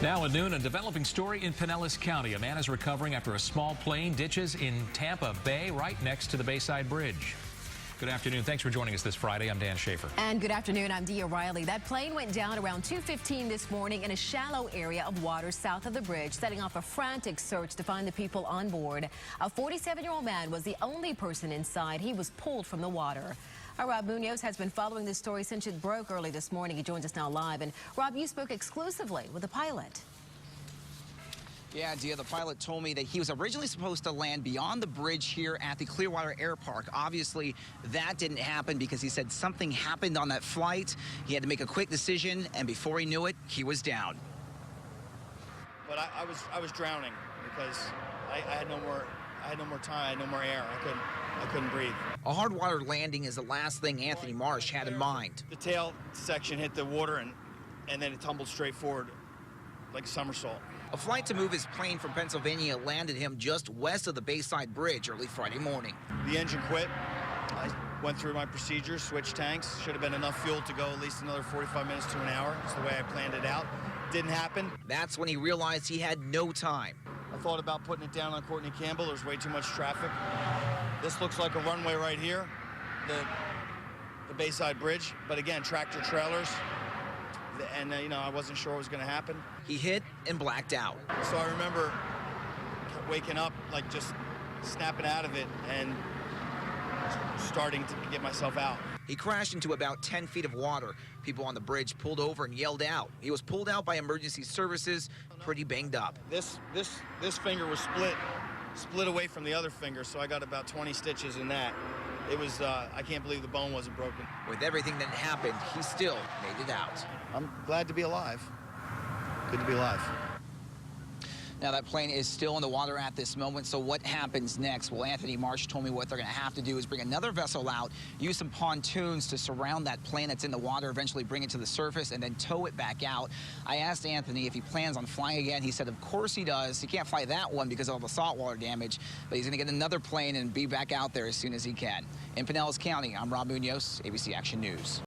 Now at noon, a developing story in Pinellas County. A man is recovering after a small plane ditches in Tampa Bay right next to the Bayside Bridge. Good afternoon. Thanks for joining us this Friday. I'm Dan Schaefer. And good afternoon. I'm Dee O'Reilly. That plane went down around 2:15 this morning in a shallow area of water south of the bridge, setting off a frantic search to find the people on board. A 47-year-old man was the only person inside. He was pulled from the water. Rob Munoz has been following this story since it broke early this morning. He joins us now live. And Rob, you spoke exclusively with the pilot. Yeah, Dia, the pilot told me that he was originally supposed to land beyond the bridge here at the Clearwater Air Park. Obviously, that didn't happen because he said something happened on that flight. He had to make a quick decision, and before he knew it, he was down. But I was drowning because I had no more time, I had no more air. I couldn't breathe. A hard water landing is the last thing Anthony Marsh had in mind. The tail section hit the water and then it tumbled straight forward like a somersault. A flight to move his plane from Pennsylvania landed him just west of the Bayside Bridge early Friday morning. The engine quit. I went through my procedures, switched tanks. Should have been enough fuel to go at least another 45 minutes to an hour. That's the way I planned it out. Didn't happen. That's when he realized he had no time. I thought about putting it down on Courtney Campbell. There's way too much traffic. This looks like a runway right here, the Bayside Bridge. But again, tractor trailers. And, I wasn't sure what was going to happen. He hit and blacked out. So I remember waking up, like just snapping out of it and starting to get myself out. He crashed into about 10 feet of water. People on the bridge pulled over and yelled out. He was pulled out by emergency services, pretty banged up. This finger was split away from the other finger, so I got about 20 stitches in that. It was, I can't believe the bone wasn't broken. With everything that happened, he still made it out. I'm glad to be alive. Good to be alive. Now, that plane is still in the water at this moment, so what happens next? Well, Anthony Marsh told me what they're going to have to do is bring another vessel out, use some pontoons to surround that plane that's in the water, eventually bring it to the surface, and then tow it back out. I asked Anthony if he plans on flying again. He said, of course he does. He can't fly that one because of all the saltwater damage, but he's going to get another plane and be back out there as soon as he can. In Pinellas County, I'm Rob Munoz, ABC Action News.